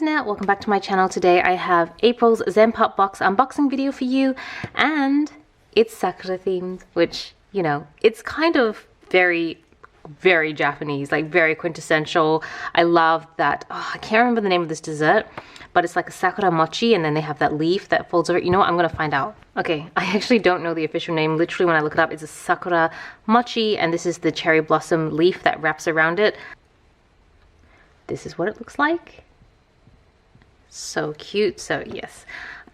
internet, welcome back to my channel. Today I have April's Zenpop box unboxing video for you, and it's Sakura themed, which, you know, it's kind of very Japanese, like very quintessential. I love that. I can't remember the name of this dessert, but it's like a sakura mochi, and then they have that leaf that folds over. You know what, I'm gonna find out. Okay, I actually don't know the official name. Literally when I look it up, it's a sakura mochi, and this is the cherry blossom leaf that wraps around it. This is what it looks like. So cute. So yes,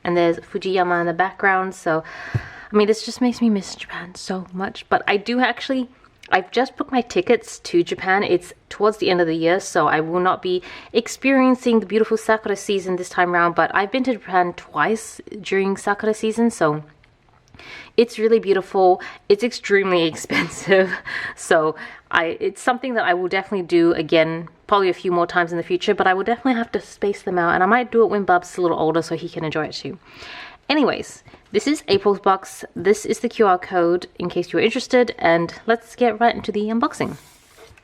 and there's Fujiyama in the background. So I mean, this just makes me miss Japan so much. But I do actually, I've just booked my tickets to Japan. It's towards the end of the year, so I will not be experiencing the beautiful sakura season this time around, but I've been to Japan twice during sakura season, so it's really beautiful. It's extremely expensive, so it's something that I will definitely do again, probably a few more times in the future, but I will definitely have to space them out, and I might do it when Bub's a little older so he can enjoy it too. Anyways, this is April's box. This is the QR code in case you're interested, and let's get right into the unboxing.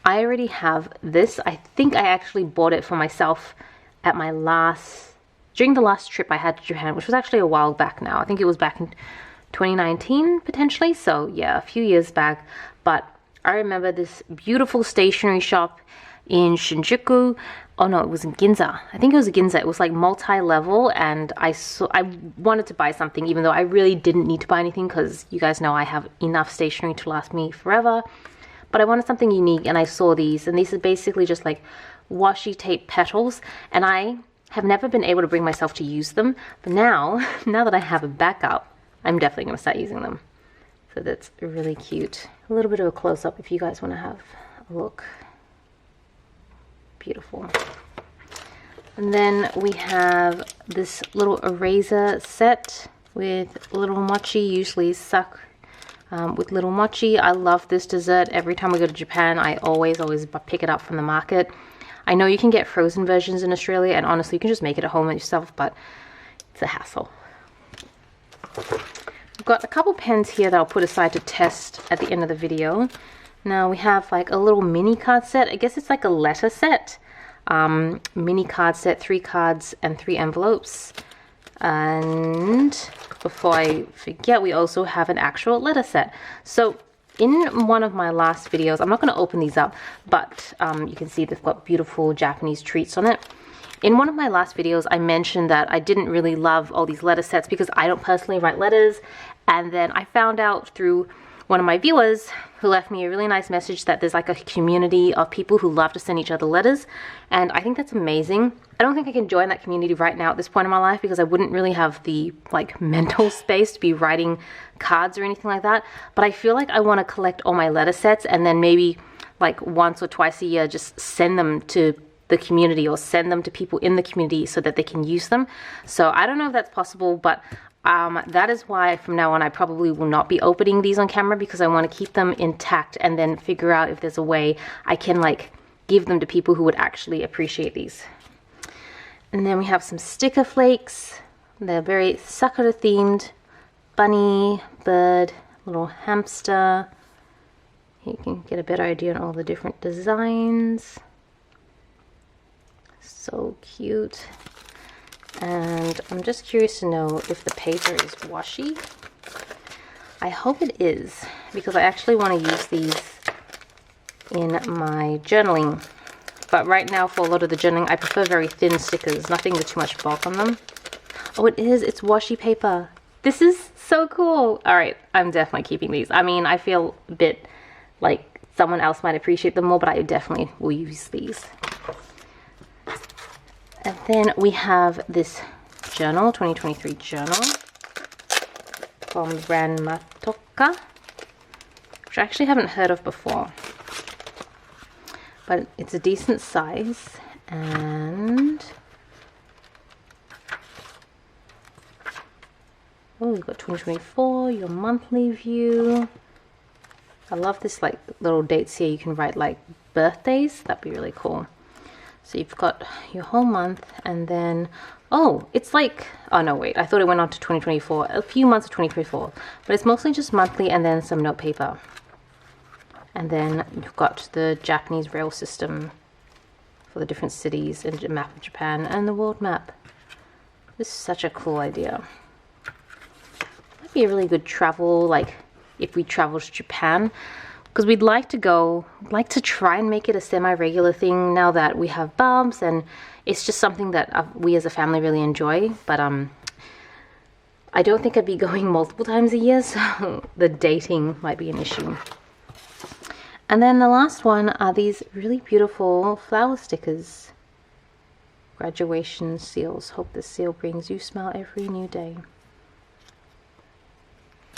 I already have this. I think I actually bought it for myself at during the last trip I had to Japan, which was actually a while back now. I think it was back in 2019 potentially, so yeah, a few years back. But I remember this beautiful stationery shop in Shinjuku. Oh no, it was in Ginza. I think it was Ginza. It was like multi-level, and I wanted to buy something, even though I really didn't need to buy anything because you guys know I have enough stationery to last me forever. But I wanted something unique, and I saw these, and these are basically just like washi tape petals, and I have never been able to bring myself to use them. But now that I have a backup, I'm definitely going to start using them. So that's really cute. A little bit of a close-up if you guys want to have a look. Beautiful. And then we have this little eraser set with little mochi, usually with little mochi. I love this dessert. Every time I go to Japan, I always pick it up from the market. I know you can get frozen versions in Australia, and honestly you can just make it at home yourself, but it's a hassle. I've got a couple pens here that I'll put aside to test at the end of the video. Now we have like a little mini card set. I guess it's like a letter set. Mini card set, 3 cards and 3 envelopes. And before I forget, we also have an actual letter set. So in one of my last videos, I'm not going to open these up, but you can see they've got beautiful Japanese treats on it. In one of my last videos, I mentioned that I didn't really love all these letter sets because I don't personally write letters. And then I found out through one of my viewers who left me a really nice message that there's like a community of people who love to send each other letters, and I think that's amazing. I don't think I can join that community right now at this point in my life because I wouldn't really have the like mental space to be writing cards or anything like that, but I feel like I want to collect all my letter sets and then maybe like once or twice a year just send them to the community or send them to people in the community so that they can use them. So I don't know if that's possible, but that is why from now on I probably will not be opening these on camera, because I want to keep them intact and then figure out if there's a way I can like give them to people who would actually appreciate these. And then we have some sticker flakes. They're very sakura themed. Bunny, bird, little hamster. You can get a better idea on all the different designs. So cute. And I'm just curious to know if the paper is washi. I hope it is, because I actually want to use these in my journaling. But right now for a lot of the journaling, I prefer very thin stickers, nothing with too much bulk on them. Oh, it is. It's washi paper. This is so cool. All right, I'm definitely keeping these. I mean, I feel a bit like someone else might appreciate them more, but I definitely will use these. And then we have this journal, 2023 journal from brand Matoka, which I actually haven't heard of before. But it's a decent size, and oh, we've got 2024, your monthly view. I love this like little dates here. You can write like birthdays. That'd be really cool. So you've got your whole month, and then, oh, it's like, oh no, wait, I thought it went on to 2024, a few months of 2024, but it's mostly just monthly and then some note paper. And then you've got the Japanese rail system for the different cities and a map of Japan and the world map. This is such a cool idea. Might be a really good travel, like if we travel to Japan, because we'd like to try and make it a semi-regular thing now that we have Bubs, and it's just something that we as a family really enjoy. But I don't think I'd be going multiple times a year, so the dating might be an issue. And then the last one are these really beautiful flower stickers. Graduation seals. Hope this seal brings you smile every new day.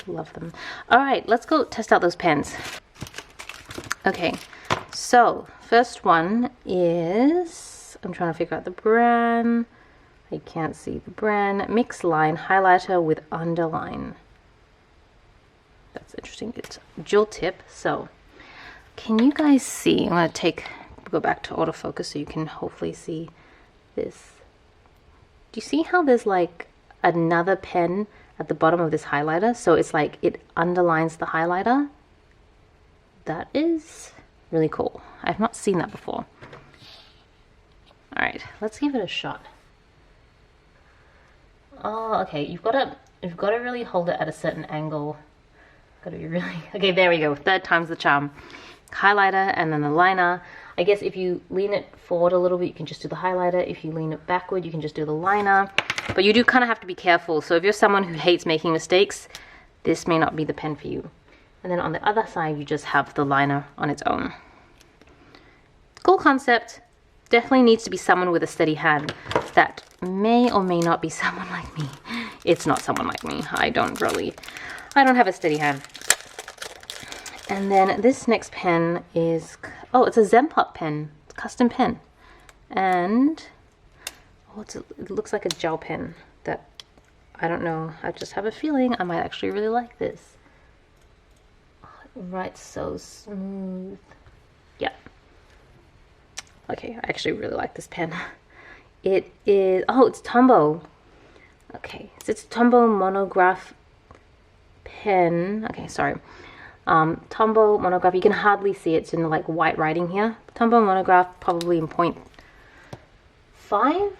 Love them. Alright, let's go test out those pens. Okay, so first one is, I'm trying to figure out the brand. I can't see the brand. Mix Line Highlighter with Underline. That's interesting. It's dual tip. So, can you guys see? I'm going to go back to autofocus so you can hopefully see this. Do you see how there's like another pen at the bottom of this highlighter? So it's like it underlines the highlighter. That is really cool. I've not seen that before. Alright, let's give it a shot. Oh, okay, you've got to really hold it at a certain angle. Got to be really, okay, there we go. Third time's the charm. Highlighter and then the liner. I guess if you lean it forward a little bit, you can just do the highlighter. If you lean it backward, you can just do the liner. But you do kind of have to be careful. So if you're someone who hates making mistakes, this may not be the pen for you. And then on the other side, you just have the liner on its own. Cool concept. Definitely needs to be someone with a steady hand. That may or may not be someone like me. It's not someone like me. I don't have a steady hand. And then this next pen is, oh, it's a Zenpop pen. It's a custom pen. And, oh, it looks like a gel pen that, I don't know. I just have a feeling I might actually really like this. Oh, it writes so smooth. Yeah. Okay, I actually really like this pen. It is, oh, it's Tombow. Okay, so it's Tombow Monograph pen. Okay, sorry. Tombow Monograph, you can hardly see it. It's in like white writing here. Tombow Monograph, probably in 0.5.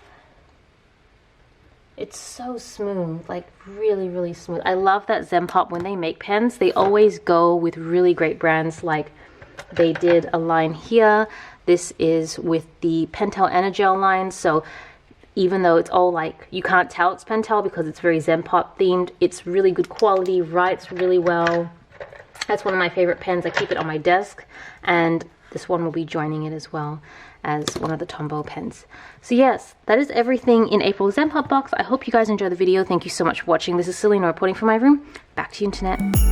It's so smooth, like really, really smooth. I love that Zenpop, when they make pens, they always go with really great brands. Like they did a line here. This is with the Pentel Energel line. So even though it's all like, you can't tell it's Pentel because it's very Zenpop themed, it's really good quality, writes really well. That's one of my favorite pens. I keep it on my desk, and this one will be joining it as well as one of the Tombow pens. So yes, that is everything in April's Zenpop box. I hope you guys enjoyed the video. Thank you so much for watching. This is Selena reporting from my room. Back to you, internet.